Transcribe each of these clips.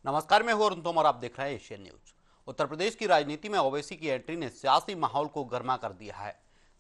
नमस्कार, मैं हूं अरुण तोमर और आप देख रहे हैं एशियन न्यूज। उत्तर प्रदेश की राजनीति में ओवैसी की एंट्री ने सियासी माहौल को गर्मा कर दिया है।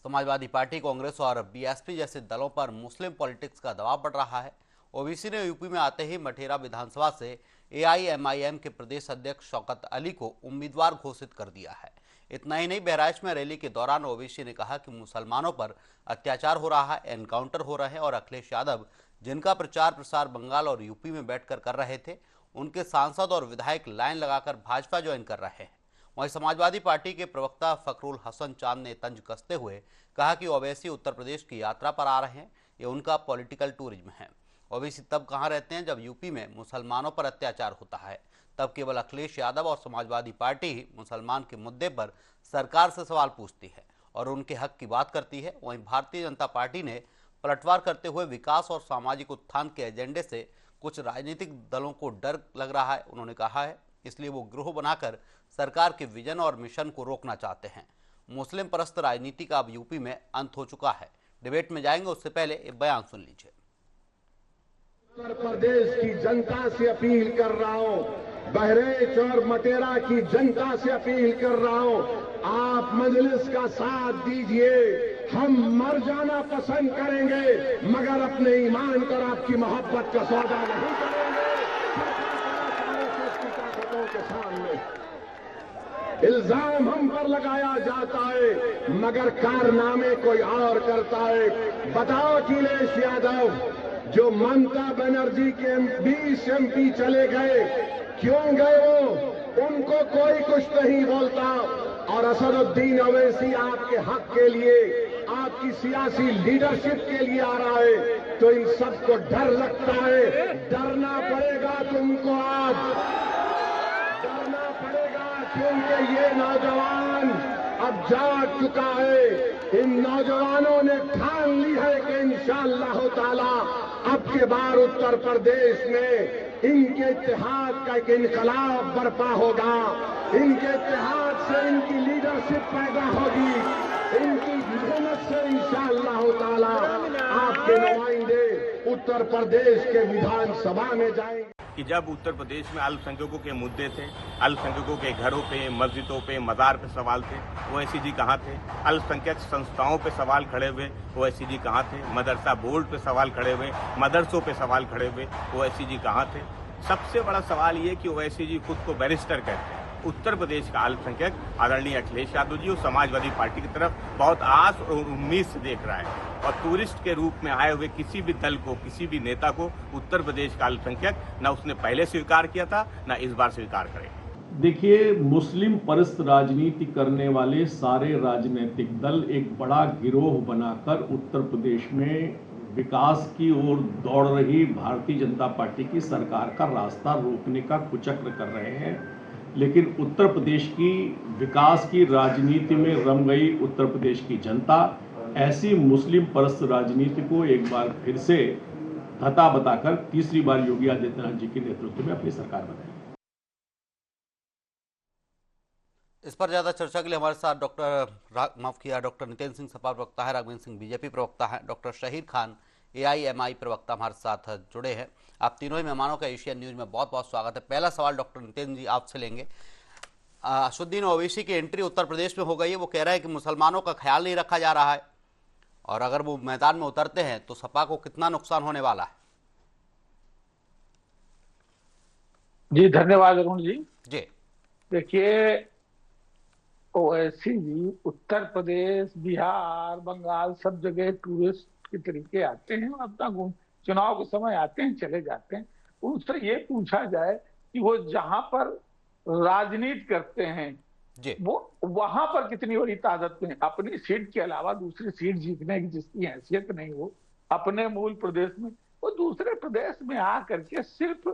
समाजवादी पार्टी, कांग्रेस और बीएसपी जैसे दलों पर मुस्लिम पॉलिटिक्स का दबाव बढ़ रहा है। ओवैसी ने यूपी में आते ही मठेरा विधानसभा से एआईएमआईएम के प्रदेश अध्यक्ष शौकत अली को उम्मीदवार घोषित कर दिया है। इतना ही नहीं, बहराइच में रैली के दौरान ओवैसी ने कहा कि मुसलमानों पर अत्याचार हो रहा है, एनकाउंटर हो रहे हैं और अखिलेश यादव जिनका प्रचार प्रसार बंगाल और यूपी में बैठकर कर रहे थे, उनके सांसद और विधायक लाइन लगाकर भाजपा ज्वाइन कर रहे हैं। वहीं समाजवादी पार्टी के प्रवक्ता फखरुल हसन चांद ने तंज कसते हुए कहा कि ओवैसी उत्तर प्रदेश की यात्रा पर आ रहे हैं, ये उनका पॉलिटिकल टूरिज्म है। ओवैसी तब कहाँ रहते हैं जब यूपी में मुसलमानों पर अत्याचार होता है, तब केवल अखिलेश यादव और समाजवादी पार्टी ही मुसलमान के मुद्दे पर सरकार से सवाल पूछती है और उनके हक की बात करती है। वहीं भारतीय जनता पार्टी ने पलटवार करते हुए विकास और सामाजिक उत्थान के एजेंडे से कुछ राजनीतिक दलों को डर लग रहा है, उन्होंने कहा है, इसलिए वो गिरोह बनाकर सरकार के विजन और मिशन को रोकना चाहते हैं। मुस्लिम परस्त राजनीति का अब यूपी में अंत हो चुका है। डिबेट में जाएंगे, उससे पहले एक बयान सुन लीजिए। उत्तर प्रदेश की जनता से अपील कर रहा हूं, बहराइच और मटेरा की जनता से अपील कर रहा हूं, आप मजलिस का साथ दीजिए। हम मर जाना पसंद करेंगे मगर अपने ईमान पर आपकी मोहब्बत का सौदा नहीं करेंगे। ताकतों के सामने इल्जाम हम पर लगाया जाता है मगर कारनामे कोई और करता है। बताओ अखिलेश यादव जो ममता बनर्जी के 20 एमपी चले गए, क्यों गए वो? उनको कोई कुछ नहीं बोलता। और असदुद्दीन ओवैसी आपके हक के लिए, आपकी सियासी लीडरशिप के लिए आ रहा है तो इन सबको डर लगता है। डरना पड़ेगा तुमको, आप डरना पड़ेगा क्योंकि ये नौजवान अब जाग चुका है। इन नौजवानों ने ठान ली है कि इंशाअल्लाह ताला अब के बार उत्तर प्रदेश में इनके इत्तेहाद का एक इनकलाब बर्पा होगा। इनके इत्तेहाद से इनकी लीडरशिप पैदा होगी। इनकी मेहनत से इंशाअल्लाह ताला आपके नुमाइंदे उत्तर प्रदेश के विधानसभा में जाएंगे। कि जब उत्तर प्रदेश में अल्पसंख्यकों के मुद्दे थे, अल्पसंख्यकों के घरों पे, मस्जिदों पे, मज़ार पे सवाल थे, ओवैसी जी कहाँ थे? अल्पसंख्यक संस्थाओं पे सवाल खड़े हुए, ओवैसी जी कहाँ थे? मदरसा बोर्ड पे सवाल खड़े हुए, मदरसों पे सवाल खड़े हुए, ओवैसी जी कहाँ थे? सबसे बड़ा सवाल ये कि ओवैसी जी खुद को बैरिस्टर कहते हैं। उत्तर प्रदेश का अल्पसंख्यक आदरणीय अखिलेश यादव जी और समाजवादी पार्टी की तरफ बहुत आस और उम्मीद से देख रहा है और टूरिस्ट के रूप में आए हुए किसी भी दल को, किसी भी नेता को उत्तर प्रदेश का अल्पसंख्यक न उसने पहले स्वीकार किया था न इस बार स्वीकार करेगा। देखिए, मुस्लिम परस्त राजनीति करने वाले सारे राजनीतिक दल एक बड़ा गिरोह बनाकर उत्तर प्रदेश में विकास की ओर दौड़ रही भारतीय जनता पार्टी की सरकार का रास्ता रोकने का कुचक्र कर रहे हैं। लेकिन उत्तर प्रदेश की विकास की राजनीति में रम गई उत्तर प्रदेश की जनता ऐसी मुस्लिम परस्त राजनीति को एक बार फिर से धता बताकर तीसरी बार योगी आदित्यनाथ जी के नेतृत्व में अपनी सरकार बनाई। इस पर ज्यादा चर्चा के लिए हमारे साथ डॉक्टर नितेंद्र सिंह सपा प्रवक्ता है, राघवेंद्र सिंह बीजेपी प्रवक्ता है, डॉक्टर शहीद खान एआईएमआई प्रवक्ता हमारे साथ जुड़े हैं। आप तीनों ही मेहमानों का एशियन न्यूज में बहुत बहुत स्वागत है। पहला सवाल डॉक्टर नितेंद्र जी आपसे लेंगे। असदुद्दीन ओवैसी की एंट्री उत्तर प्रदेश में हो गई है। वो कह रहे हैं कि मुसलमानों का ख्याल नहीं रखा जा रहा है और अगर वो मैदान में उतरते हैं तो सपा को कितना नुकसान होने वाला है? जी धन्यवाद अरुण जी। जी देखिए, ओवैसी जी उत्तर प्रदेश, बिहार, बंगाल सब जगह टूरिस्ट के तरीके आते हैं और अपना चुनाव के समय आते हैं, चले जाते हैं। उनसे ये पूछा जाए कि वो जहां पर राजनीति करते हैं जी वो वहां पर कितनी बड़ी ताकत में अपनी सीट के अलावा दूसरी सीट जीतने की जिसकी हैसियत नहीं हो अपने मूल प्रदेश में, वो दूसरे प्रदेश में आकर के सिर्फ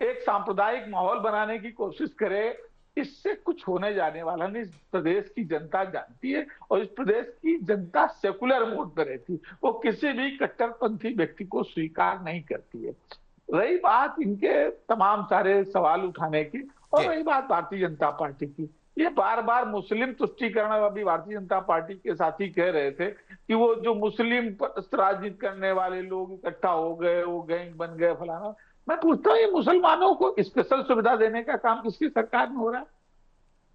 एक सांप्रदायिक माहौल बनाने की कोशिश करे। इससे कुछ होने जाने वाला नहीं। इस प्रदेश की जनता जानती है और इस प्रदेश की जनता सेकुलर मोड पर रहती है। वो किसी भी कट्टरपंथी व्यक्ति को स्वीकार नहीं करती है। रही बात इनके तमाम सारे सवाल उठाने की और रही बात भारतीय जनता पार्टी की, ये बार बार मुस्लिम तुष्टीकरण, अभी भारतीय जनता पार्टी के साथी कह रहे थे कि वो जो मुस्लिम राजनीति करने वाले लोग इकट्ठा हो गए, वो गैंग बन गए फलाना, मैं पूछता हूँ, ये मुसलमानों को स्पेशल सुविधा देने का काम किसकी सरकार में हो रहा है?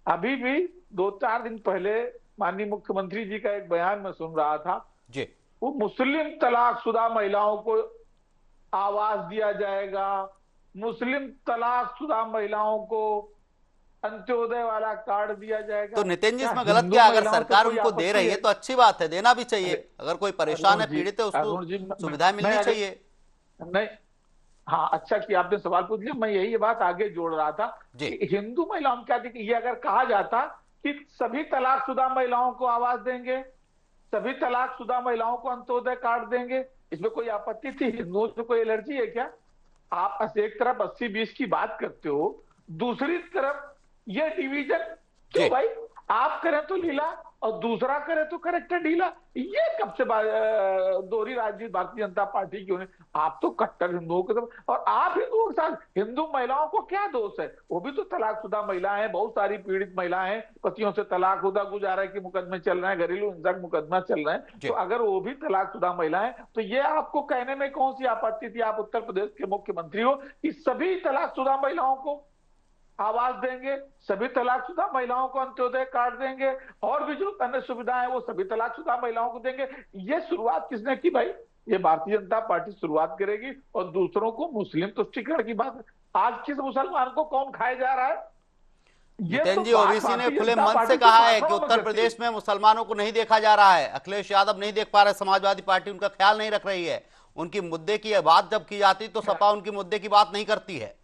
अभी भी 2-4 दिन पहले माननीय मुख्यमंत्री जी का एक बयान मैं सुन रहा था, जी वो मुस्लिम तलाकशुदा महिलाओं को आवास दिया जाएगा, मुस्लिम तलाकशुदा महिलाओं को अंत्योदय वाला कार्ड दिया जाएगा। तो नितिन जी, क्या इसमें गलत हिंदू क्या? अगर महिलाओं से सरकार कोई उनको दे आपत्ति रही है तो अच्छी बात है, देना भी चाहिए। अरे, अगर कोई परेशान है, पीड़ित है, अरुण जी, उसको सुविधाएं मिलनी चाहिए। नहीं, हाँ, अच्छा कि आपने सवाल पूछ लिया। मैं यही बात आगे जोड़ रहा था जी कि हिंदू महिलाओं में क्या थी कि ये अगर कहा जाता कि सभी तलाकशुदा महिलाओं को आवास देंगे, सभी तलाकशुदा महिलाओं को अंत्योदय कार्ड देंगे, इसमें कोई आपत्ति थी? हिंदुओं से कोई एलर्जी है क्या? आप एक तरफ 80-20 की बात करते हो, दूसरी तरफ ये डिवीजन क्यों जी भाई? आप करें तो लीला और दूसरा करे तो करेक्टर ढीला। ये कब से दोहरी राजनीति भारतीय जनता पार्टी की होने? आप तो कट्टर हिंदुओं के तरफ, और आप हिंदुओं के साथ हिंदू महिलाओं को क्या दोष है? वो भी तो तलाकशुदा महिलाएं हैं, बहुत सारी पीड़ित महिलाएं हैं, पतियों से तलाकशुदा गुजारा के मुकदमे चल रहे हैं, घरेलू हिंसा के मुकदमा चल रहे हैं। तो अगर वो भी तलाकशुदा महिलाएं, तो ये आपको कहने में कौन सी आपत्ति थी? आप उत्तर प्रदेश के मुख्यमंत्री हो कि सभी तलाकशुदा महिलाओं को आवास देंगे, सभी तलाकशुदा महिलाओं को अंत्योदय कार्ड देंगे, और भी जो अन्य सुविधाएं वो सभी तलाकशुदा महिलाओं को देंगे। ये शुरुआत किसने की भाई? ये भारतीय जनता पार्टी शुरुआत करेगी और दूसरों को मुस्लिम तुष्टीकरण की बात। आज किस मुसलमान को कौन खाए जा रहा है? ये नितिन तो जी, ओबीसी ने खुले मन से कहा है कि उत्तर प्रदेश में मुसलमानों को नहीं देखा जा रहा है। अखिलेश यादव नहीं देख पा रहे, समाजवादी पार्टी उनका ख्याल नहीं रख रही है। उनकी मुद्दे की बात जब की जाती तो सपा उनकी मुद्दे की बात नहीं करती है।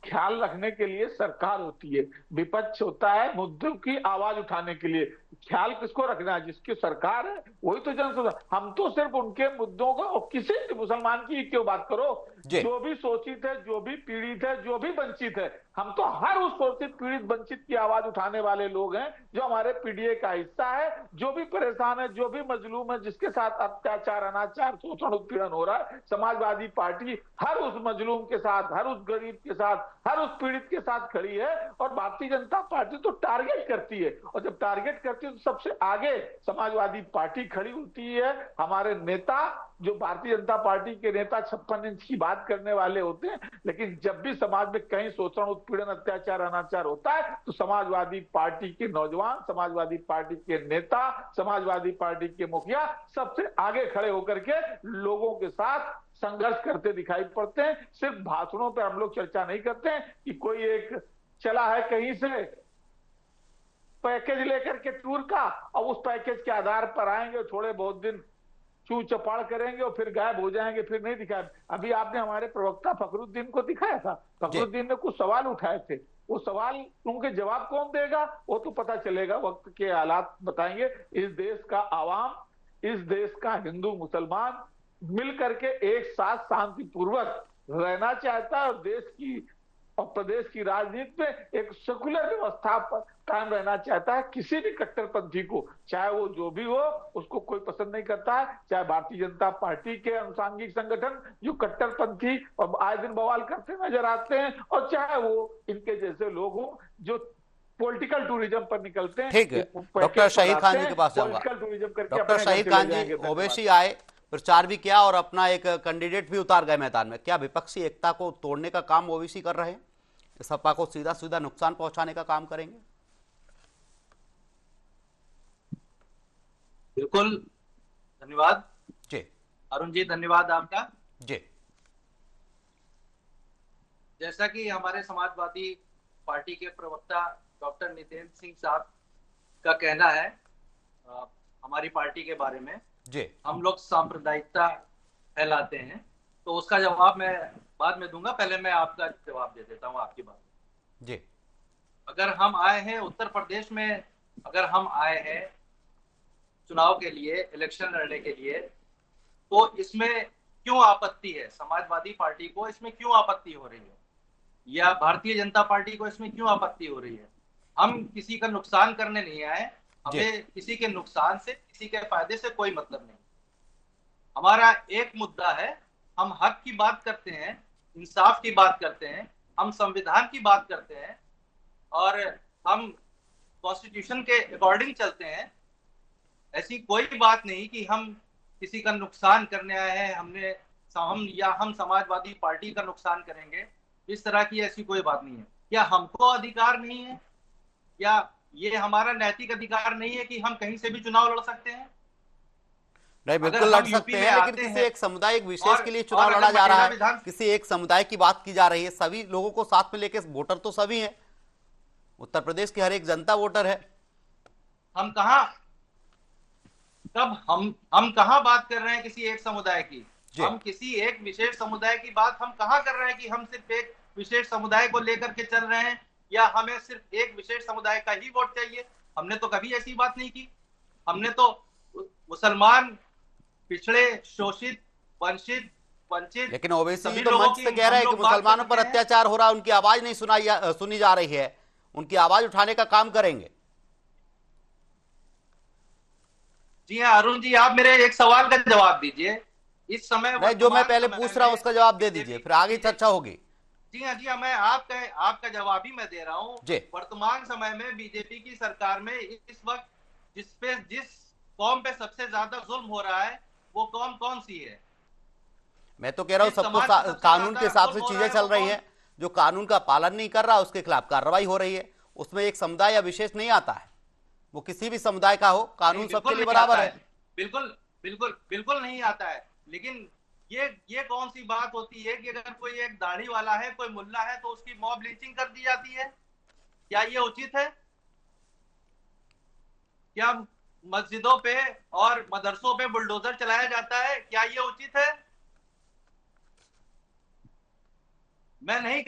ख्याल रखने के लिए सरकार होती है, विपक्ष होता है मुद्दों की आवाज उठाने के लिए। ख्याल किसको रखना है? जिसकी सरकार है वही तो जनता। हम तो सिर्फ उनके मुद्दों का, और किसी भी मुसलमान की क्यों बात करो, जो भी शोषित है, जो भी पीड़ित है, जो भी वंचित है, हम तो हर उस शोषित पीड़ित वंचित की आवाज उठाने वाले लोग हैं जो हमारे पीडीए का हिस्सा है। जो भी परेशान है, जो भी मजलूम है, जिसके साथ अत्याचार, अनाचार, शोषण, उत्पीड़न हो रहा है, समाजवादी पार्टी हर उस मजलूम के साथ, हर उस गरीब के साथ, हर उस पीड़ित के साथ खड़ी है। और भारतीय जनता पार्टी तो टारगेट करती है, और जब टारगेट करती है तो सबसे आगे समाजवादी पार्टी खड़ी होती है। हमारे नेता, जो भारतीय जनता पार्टी के नेता 56 इंच की बात करने वाले होते हैं, लेकिन जब भी समाज में कहीं शोषण, उत्पीड़न, अत्याचार, अनाचार होता है तो समाजवादी पार्टी के नौजवान, समाजवादी पार्टी के नेता, समाजवादी पार्टी के मुखिया सबसे आगे खड़े होकर के लोगों के साथ संघर्ष करते दिखाई पड़ते हैं। सिर्फ भाषणों पर हम लोग चर्चा नहीं करते हैं कि कोई एक चला है कहीं से पैकेज लेकर के टूर का, और उस पैकेज के आधार पर आएंगे, थोड़े बहुत दिन चू चपाड़ करेंगे और फिर गायब हो जाएंगे, फिर नहीं दिखाया। अभी आपने हमारे प्रवक्ता फखरुद्दीन को दिखाया था, फखरुद्दीन ने कुछ सवाल उठाए थे, वो सवाल उनके जवाब कौन देगा वो तो पता चलेगा, वक्त के हालात बताएंगे। इस देश का आवाम, इस देश का हिंदू मुसलमान मिल करके एक साथ शांतिपूर्वक रहना चाहता है, और देश की और प्रदेश की राजनीति में एक सेकुलर व्यवस्था पर कायम रहना चाहता है। किसी भी कट्टरपंथी को, चाहे वो जो भी हो, उसको कोई पसंद नहीं करता है। चाहे भारतीय जनता पार्टी के अनुसांगिक संगठन जो कट्टरपंथी और आए दिन बवाल करते नजर आते हैं, और चाहे वो इनके जैसे लोग हों जो पॉलिटिकल टूरिज्म पर निकलते हैं। ठीक है, डॉक्टर शहीद खान जी के पास जाऊंगा। टूरिज्म करके डॉक्टर शहीद खान जी, ओवैसी आए, प्रचार भी किया और अपना एक कैंडिडेट भी उतार गए मैदान में। क्या विपक्षी एकता को तोड़ने का काम ओवैसी कर रहे हैं? सपा को सीधा सीधा नुकसान पहुंचाने का काम करेंगे? बिल्कुल, धन्यवाद जी अरुण जी, धन्यवाद आपका। जी, जैसा कि हमारे समाजवादी पार्टी के प्रवक्ता डॉक्टर नितिन सिंह साहब का कहना है हमारी पार्टी के बारे में, जी हम लोग सांप्रदायिकता फैलाते हैं, तो उसका जवाब मैं बाद में दूंगा। पहले मैं आपका जवाब दे देता हूं आपकी बात। जी, अगर हम आए हैं उत्तर प्रदेश में, अगर हम आए हैं चुनाव के लिए, इलेक्शन लड़ने के लिए, तो इसमें क्यों आपत्ति है? समाजवादी पार्टी को इसमें क्यों आपत्ति हो रही है, या भारतीय जनता पार्टी को इसमें क्यों आपत्ति हो रही है? हम किसी का नुकसान करने नहीं आए, हमें किसी के नुकसान से, किसी के फायदे से कोई मतलब नहीं। हमारा एक मुद्दा है, हम हक की बात करते हैं, इंसाफ की बात करते हैं, हम संविधान की बात करते हैं, और हम कॉन्स्टिट्यूशन के अकॉर्डिंग चलते हैं। ऐसी कोई बात नहीं कि हम किसी का नुकसान करने आए हैं, हमने हम समाजवादी पार्टी का नुकसान करेंगे, इस तरह की ऐसी कोई बात नहीं है। क्या हमको अधिकार नहीं है, या ये हमारा नैतिक अधिकार नहीं है कि हम कहीं से भी चुनाव लड़ सकते हैं? नहीं, अगर बिल्कुल हम लड़ यूपी सकते में हैं, लेकिन आते किसी हैं एक समुदाय, एक विशेष के लिए और चुनाव अगर लड़ा जा रहा मटेरिया है, विधान, किसी एक समुदाय की बात की जा रही है, सभी लोगों को साथ में लेके, वोटर तो सभी हैं, उत्तर प्रदेश की हर एक जनता वोटर है। हम कहा कब हम कहाँ बात कर रहे हैं किसी एक समुदाय की? हम किसी एक विशेष समुदाय की बात हम कहाँ कर रहे हैं कि हम सिर्फ एक विशेष समुदाय को लेकर के चल रहे हैं, या हमें सिर्फ एक विशेष समुदाय का ही वोट चाहिए? हमने तो कभी ऐसी बात नहीं की। हमने तो मुसलमान, पिछड़े, शोषित, वंचित, लेकिन ओवैसी सभी तो लोगों मंच की से कह रहे हैं कि हम लोग बात कर मुसलमानों पर सकते हैं। अत्याचार हो रहा है, उनकी आवाज नहीं सुनी जा रही है, उनकी आवाज उठाने का काम करेंगे। जी हाँ अरुण जी, आप मेरे एक सवाल का जवाब दीजिए। इस समय नहीं, जो मैं पहले पूछ रहा हूं उसका जवाब दे दीजिए, फिर आगे चर्चा होगी। जी हाँ, मैं आपका जवाब ही मैं दे रहा हूँ। जी। वर्तमान समय में बीजेपी की सरकार में इस वक्त जिस कौम पे सबसे ज्यादा जुल्म हो रहा है, वो कौम कौन सी है? मैं तो कह रहा हूं सबको कानून के हिसाब से चीजें चल रही हैं। जो कानून का पालन नहीं कर रहा उसके खिलाफ कार्रवाई हो रही है। उसमें एक समुदाय या विशेष नहीं आता है, वो किसी भी समुदाय का हो, कानून सबके लिए बराबर है। बिल्कुल बिल्कुल बिल्कुल नहीं आता है। लेकिन ये कौन सी बात होती है कि अगर कोई एक दाढ़ी वाला है, कोई मुल्ला है, तो उसकी मॉब लिंचिंग कर दी जाती है? क्या ये उचित है? क्या मस्जिदों पे और मदरसों पे बुलडोजर चलाया जाता है? क्या ये उचित है? मैं नहीं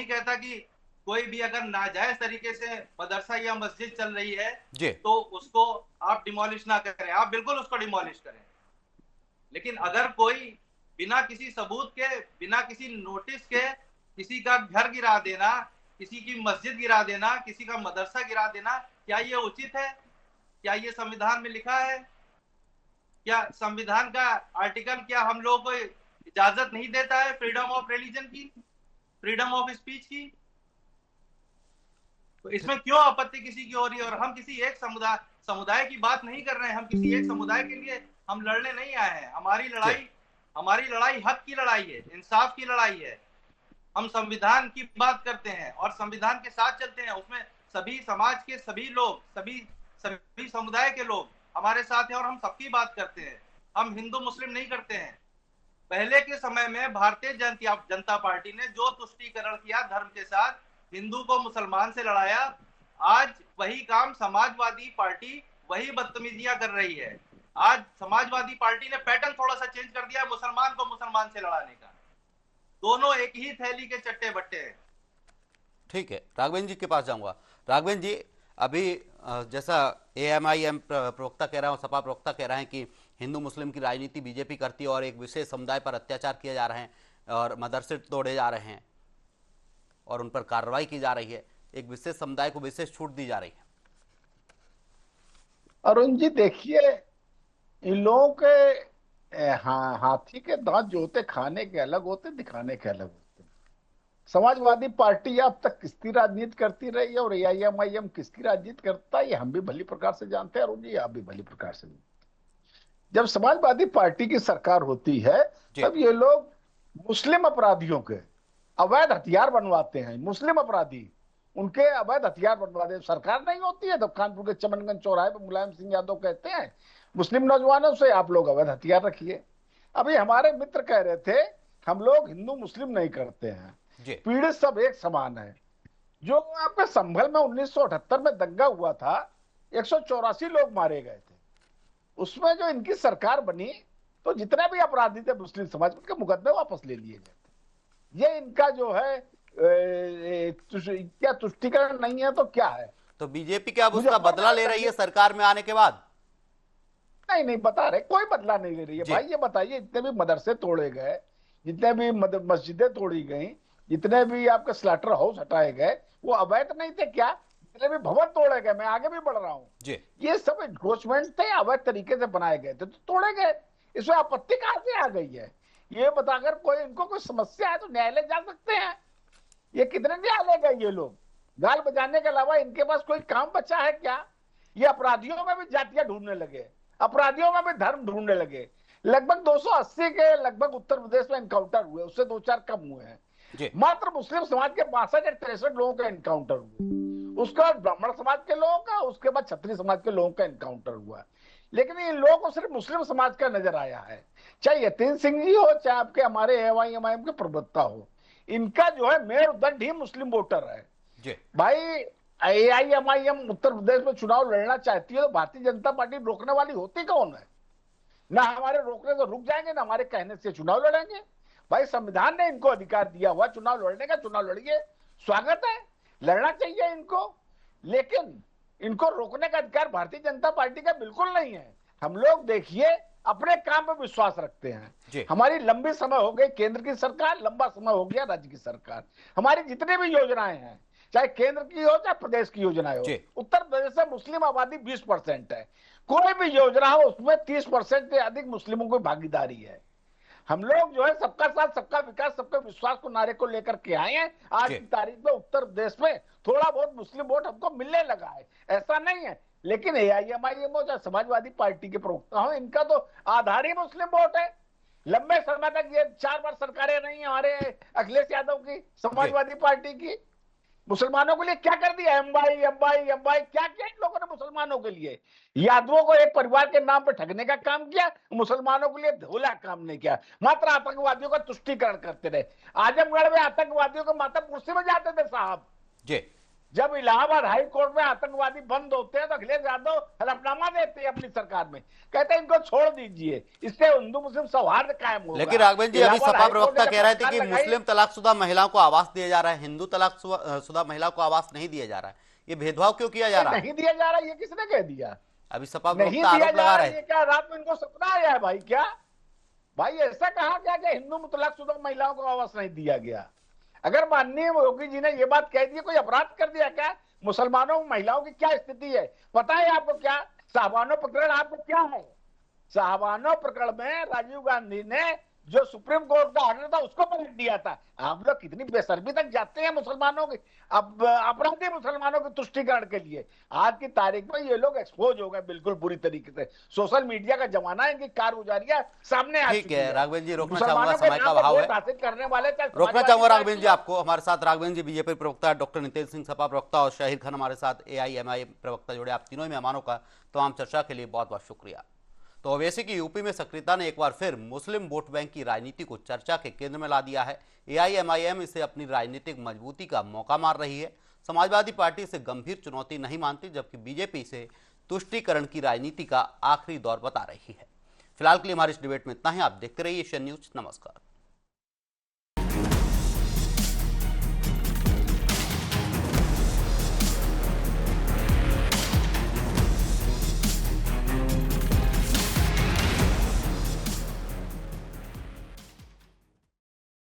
कहता कि कोई भी अगर नाजायज तरीके से मदरसा या मस्जिद चल रही है तो उसको आप डिमोलिश ना करें, आप बिल्कुल उसको डिमोलिश करें। लेकिन अगर कोई बिना किसी सबूत के, बिना किसी नोटिस के किसी का घर गिरा देना, किसी की मस्जिद गिरा देना, किसी का मदरसा गिरा देना, क्या ये उचित है? क्या ये संविधान में लिखा है? क्या संविधान का आर्टिकल क्या हम लोगों को इजाजत नहीं देता है फ्रीडम ऑफ रिलीजन की, फ्रीडम ऑफ स्पीच की? तो इसमें क्यों आपत्ति किसी की हो रही है? और हम किसी एक समुदाय की बात नहीं कर रहे हैं, हम किसी एक समुदाय के लिए हम लड़ने नहीं आए हैं। हमारी लड़ाई हक की लड़ाई है, इंसाफ की लड़ाई है। हम संविधान की बात करते हैं और संविधान के साथ चलते हैं। उसमें सभी समाज के सभी लोग, सभी समुदाय के लोग हमारे साथ हैं और हम सबकी बात करते हैं। हम हिंदू मुस्लिम नहीं करते हैं। पहले के समय में भारतीय जनता पार्टी ने जो तुष्टीकरण किया धर्म के साथ, हिंदू को मुसलमान से लड़ाया, आज वही काम समाजवादी पार्टी वही बदतमीजियां कर रही है। आज समाजवादी पार्टी ने पैटर्न थोड़ा सा चेंज कर दिया, मुसलमान को मुसलमान से लड़ाने का। दोनों एक ही थैली के चट्टे बट्टे हैं। ठीक है, राघवेंद्र जी के पास जाऊंगा। राघवेंद्र जी, अभी जैसा AMIM प्रवक्ता कह रहा है, सपा प्रवक्ता कह रहे हैं कि हिंदू मुस्लिम की राजनीति बीजेपी करती है और एक विशेष समुदाय पर अत्याचार किए जा रहे हैं और मदरसे तोड़े जा रहे हैं और उन पर कार्रवाई की जा रही है, एक विशेष समुदाय को विशेष छूट दी जा रही है। अरुण जी देखिए, इन लोगों के हाथी के दांत जो होते खाने के अलग होते, दिखाने के अलग होते। समाजवादी पार्टी अब तक किसकी राजनीति करती रही है और AIMIM किसकी राजनीति करता है, ये हम भी भली प्रकार से जानते हैं अरुण जी, आप भी भली प्रकार से। जब समाजवादी पार्टी की सरकार होती है तब ये लोग मुस्लिम अपराधियों के अवैध हथियार बनवाते हैं। मुस्लिम अपराधी उनके अवैध हथियार बनवाते हैं। सरकार नहीं होती है तो कानपुर के चमनगंज चौराहे पर मुलायम सिंह यादव कहते हैं मुस्लिम नौजवानों से आप लोग अवैध हथियार रखिए। अभी हमारे मित्र कह रहे थे हम लोग हिंदू मुस्लिम नहीं करते हैं, पीड़ित सब एक समान है। जो आपके संभल में 1978 में दंगा हुआ था, 184 लोग मारे गए थे। उसमें जो इनकी सरकार बनी तो जितने भी अपराधी थे मुस्लिम समाज के मुकदमे वापस ले लिए गए। ये इनका जो है क्या तुष्टीकरण नहीं है तो क्या है? तो बीजेपी क्या अब उसका बदला ले रही है सरकार में आने के बाद? नहीं बता रहे, कोई बदला नहीं ले रही है भाई। ये बताइए, जितने भी मदरसे तोड़े गए, जितने भी मस्जिदें तोड़ी गई, जितने भी आपके स्लॉटर हाउस हटाए गए, वो अवैध नहीं थे क्या? जितने भी भवन तोड़े गए, मैं आगे भी बढ़ रहा हूँ, ये सब एनक्रोचमेंट थे, अवैध तरीके से बनाए गए थे तो तोड़े गए। इसमें आपत्ति कहां से आ गई है? ये बताकर कोई इनको कोई समस्या है तो न्यायालय जा सकते हैं। ये कितने न्यायालय गए ये लोग? गाल बजाने के अलावा इनके पास कोई काम बचा है क्या? ये अपराधियों में भी जातियां ढूंढने लगे, अपराधियों में भी धर्म ढूंढने लगे। लगभग 280 के लगभग उत्तर प्रदेश में एनकाउंटर हुए, उससे 2-4 कम हुए हैं। मात्र मुस्लिम समाज के 62 या 63 लोगों का एनकाउंटर हुआ, उसके बाद ब्राह्मण समाज के लोगों का, उसके बाद क्षत्रिय समाज के लोगों का एनकाउंटर हुआ। लेकिन इन लोगों को सिर्फ मुस्लिम समाज का नजर आया है, चाहे यतीन सिंह जी हो, चाहे आपके हमारे AYMIM के प्रवक्ता हो, इनका जो है मेरुदंड ही मुस्लिम वोटर है। भाई AIMIM उत्तर प्रदेश में चुनाव लड़ना चाहती है तो भारतीय जनता पार्टी रोकने वाली होती कौन है? ना हमारे रोकने से रुक जाएंगे, ना हमारे कहने से चुनाव लड़ेंगे। भाई संविधान ने इनको अधिकार दिया हुआ चुनाव लड़ने का, चुनाव लड़िए, स्वागत है, लड़ना चाहिए इनको। लेकिन इनको रोकने का अधिकार भारतीय जनता पार्टी का बिल्कुल नहीं है। हम लोग देखिए अपने काम पर विश्वास रखते हैं। हमारी लंबी समय हो गई केंद्र की सरकार, लंबा समय हो गया राज्य की सरकार। हमारी जितनी भी योजनाएं हैं, चाहे केंद्र की हो चाहे प्रदेश की योजनाएं हो, उत्तर प्रदेश में मुस्लिम आबादी 20% है। कोई भी योजना हो उसमें 30% से अधिक मुस्लिमों की भागीदारी है। हम लोग जो है सबका साथ सबका विकास सबका विश्वास को नारे को लेकर के आए हैं। आज की तारीख में उत्तर प्रदेश में थोड़ा बहुत मुस्लिम वोट हमको मिलने लगा है, ऐसा नहीं है। लेकिन AIMIM हो चाहे समाजवादी पार्टी के प्रवक्ता हो, इनका तो आधार ही मुस्लिम वोट है। लंबे समय तक ये 4 बार सरकारें रही हमारे अखिलेश यादव की, समाजवादी पार्टी की। मुसलमानों के लिए क्या कर दिया? अंबाई क्या किया इन लोगों ने मुसलमानों के लिए? यादवों को एक परिवार के नाम पर ठगने का काम किया, मुसलमानों के लिए धोला काम नहीं किया, मात्र आतंकवादियों का तुष्टीकरण करते रहे। आजमगढ़ में आतंकवादियों को माता कुर्सी में जाते थे साहब जी। जब इलाहाबाद हाई कोर्ट में आतंकवादी बंद होते हैं तो अखिलेश यादव हलफनामा देते हैं अपनी सरकार में, कहते हैं इनको छोड़ दीजिए, इससे हिंदू मुस्लिम सौहार्द कायम होगा। लेकिन राघवेंद्र जी, अभी सपा प्रवक्ता कह रहे थे कि मुस्लिम तलाकशुदा महिलाओं को आवास दिया जा रहा है, हिंदू तलाकशुदा महिलाओं को आवास नहीं दिया जा रहा है। ये भेदभाव क्यों किया जा रहा है? नहीं दिया जा रहा है, ये किसने कह दिया? अभी सपा प्रवक्ता आरोप लगा रहे हैं। क्या रात में इनको सपना आया है भाई? क्या भाई ऐसा कहा गया कि हिंदू तलाकशुदा महिलाओं को आवास नहीं दिया गया? अगर माननीय योगी जी ने ये बात कह दी, कोई अपराध कर दिया क्या? मुसलमानों महिलाओं की क्या स्थिति है पता है आपको? क्या शाहबानो प्रकरण आपको क्या है? शाहबानो प्रकरण में राजीव गांधी ने जो सुप्रीम कोर्ट का ऑर्डर था उसको पलट दिया था। आप लोग कितनी बेशर्मी तक जाते हैं मुसलमानों की, अब अपराधी मुसलमानों के तुष्टीकरण के लिए। आज की तारीख में ये लोग एक्सपोज हो गए बिल्कुल बुरी तरीके से। सोशल मीडिया का जमाना है, इनकी कारगुजारियां सामने आ चुकी है। राघवेंद्र जी, रोकना चाहूंगा, समय का अभाव है, हासिल करने वाले रोकना चाहूंगा राघवेंद्र जी आपको। हमारे साथ राघवेंद्र जी बीजेपी प्रवक्ता, डॉक्टर नितेश सिंह सपा प्रवक्ता और शाहिर खान हमारे साथ AIMIM प्रवक्ता जुड़े। आप तीनों मेहमानों का तमाम चर्चा के लिए बहुत बहुत शुक्रिया। तो ओवैसी की यूपी में सक्रियता ने एक बार फिर मुस्लिम वोट बैंक की राजनीति को चर्चा के केंद्र में ला दिया है। AIMIM इसे अपनी राजनीतिक मजबूती का मौका मार रही है। समाजवादी पार्टी इसे गंभीर चुनौती नहीं मानती, जबकि बीजेपी इसे तुष्टीकरण की राजनीति का आखिरी दौर बता रही है। फिलहाल के लिए हमारी इस डिबेट में इतना ही। आप देखते रहिए एशियन न्यूज। नमस्कार।